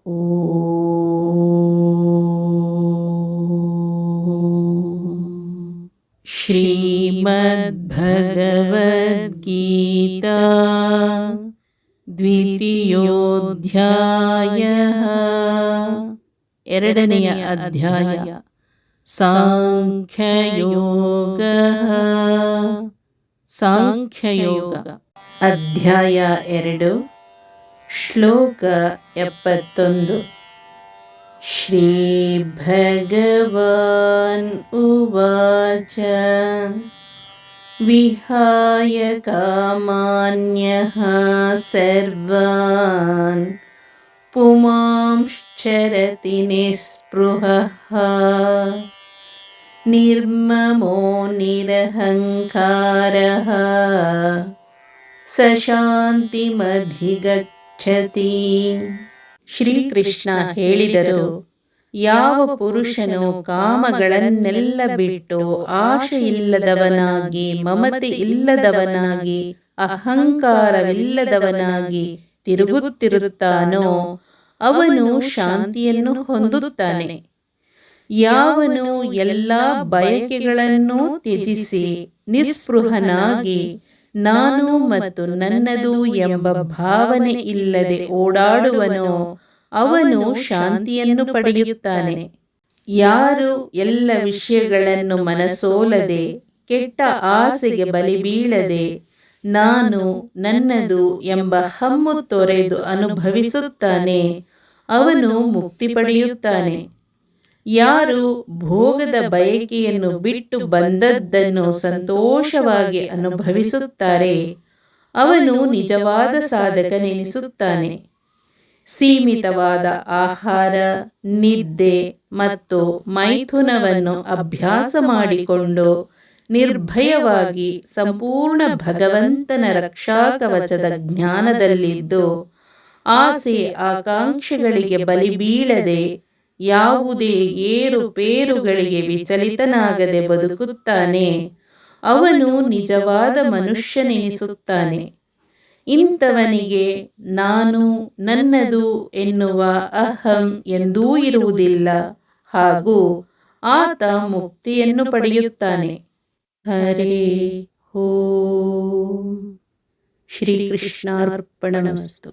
ಶ್ರೀಮದ್ಭಗವದ್ಗೀತಾ ದ್ವಿತೀಯೋಧ್ಯಾಯಃ ಎರಡನೆಯ ಅಧ್ಯಾಯ ಸಾಂಖ್ಯಯೋಗಃ ಸಾಂಖ್ಯಯೋಗ ಅಧ್ಯಾಯ 2 ಶ್ಲೋಕ 71 ಶ್ರೀ ಭಗವಾನ್ ಉವಾಚ ವಿಹಾಯ ಕಾಮಾನ್ಯಃ ಸರ್ವಾನ್ ಪುಮಾಂಶ್ಚರತಿ ನಿಸ್ಪೃಹಃ ನಿರ್ಮಮೋ ನಿರಹಂಕಾರಃ ಸ ಶಾಂತಿಮಧಿಗಚ್ಚತಿ. ಶ್ರೀಕೃಷ್ಣ ಹೇಳಿದರು, ಯಾವ ಪುರುಷನು ಕಾಮಗಳನ್ನೆಲ್ಲ ಬಿಟ್ಟು ಆಶೆಯಿಲ್ಲದವನಾಗಿ, ಮಮತೆ ಇಲ್ಲದವನಾಗಿ, ಅಹಂಕಾರವಿಲ್ಲದವನಾಗಿ ತಿರುಗುತ್ತಿರುತ್ತಾನೋ ಅವನು ಶಾಂತಿಯನ್ನು ಹೊಂದುತ್ತಾನೆ. ಯಾವನು ಎಲ್ಲ ಬಯಕೆಗಳನ್ನು ತ್ಯಜಿಸಿ ನಿಸ್ಪೃಹನಾಗಿ ನಾನು ಮತ್ತು ನನ್ನದು ಎಂಬ ಭಾವನೆ ಇಲ್ಲದೆ ಓಡಾಡುವನೋ ಅವನು ಶಾಂತಿಯನ್ನು ಪಡೆಯುತ್ತಾನೆ. ಯಾರು ಎಲ್ಲ ವಿಷಯಗಳನ್ನು ಮನಸೋಲದೆ ಕೆಟ್ಟ ಆಸೆಗೆ ಬಲಿ ಬೀಳದೆ ನಾನು ನನ್ನದು ಎಂಬ ಹಮ್ಮು ತೊರೆದು ಅನುಭವಿಸುತ್ತಾನೆ ಅವನು ಮುಕ್ತಿ ಪಡೆಯುತ್ತಾನೆ. ಯಾರು ಭೋಗದ ಬಯಕೆಯನ್ನು ಬಿಟ್ಟು ಬಂದದ್ದನ್ನು ಸಂತೋಷವಾಗಿ ಅನುಭವಿಸುತ್ತಾರೆ ಅವನು ನಿಜವಾದ ಸಾಧಕನೆನಿಸುತ್ತಾನೆ. ಸೀಮಿತವಾದ ಆಹಾರ, ನಿದ್ದೆ ಮತ್ತು ಮೈಥುನವನ್ನು ಅಭ್ಯಾಸ ಮಾಡಿಕೊಂಡು ನಿರ್ಭಯವಾಗಿ ಸಂಪೂರ್ಣ ಭಗವಂತನ ರಕ್ಷಾಕವಚದ ಜ್ಞಾನದಲ್ಲಿದ್ದು ಆಸೆ ಆಕಾಂಕ್ಷೆಗಳಿಗೆ ಬಲಿ ಬೀಳದೆ ಯಾವುದೇ ಏರುಪೇರುಗಳಿಗೆ ವಿಚಲಿತನಾಗದೆ ಬದುಕುತ್ತಾನೆ ಅವನು ನಿಜವಾದ ಮನುಷ್ಯನೆನಿಸುತ್ತಾನೆ. ಇಂಥವನಿಗೆ ನಾನು ನನ್ನದು ಎನ್ನುವ ಅಹಂ ಎಂದೂ ಇರುವುದಿಲ್ಲ ಹಾಗೂ ಆತ ಮುಕ್ತಿಯನ್ನು ಪಡೆಯುತ್ತಾನೆ. ಹರೇ ಓಂ. ಶ್ರೀಕೃಷ್ಣಾರ್ಪಣಮಸ್ತು.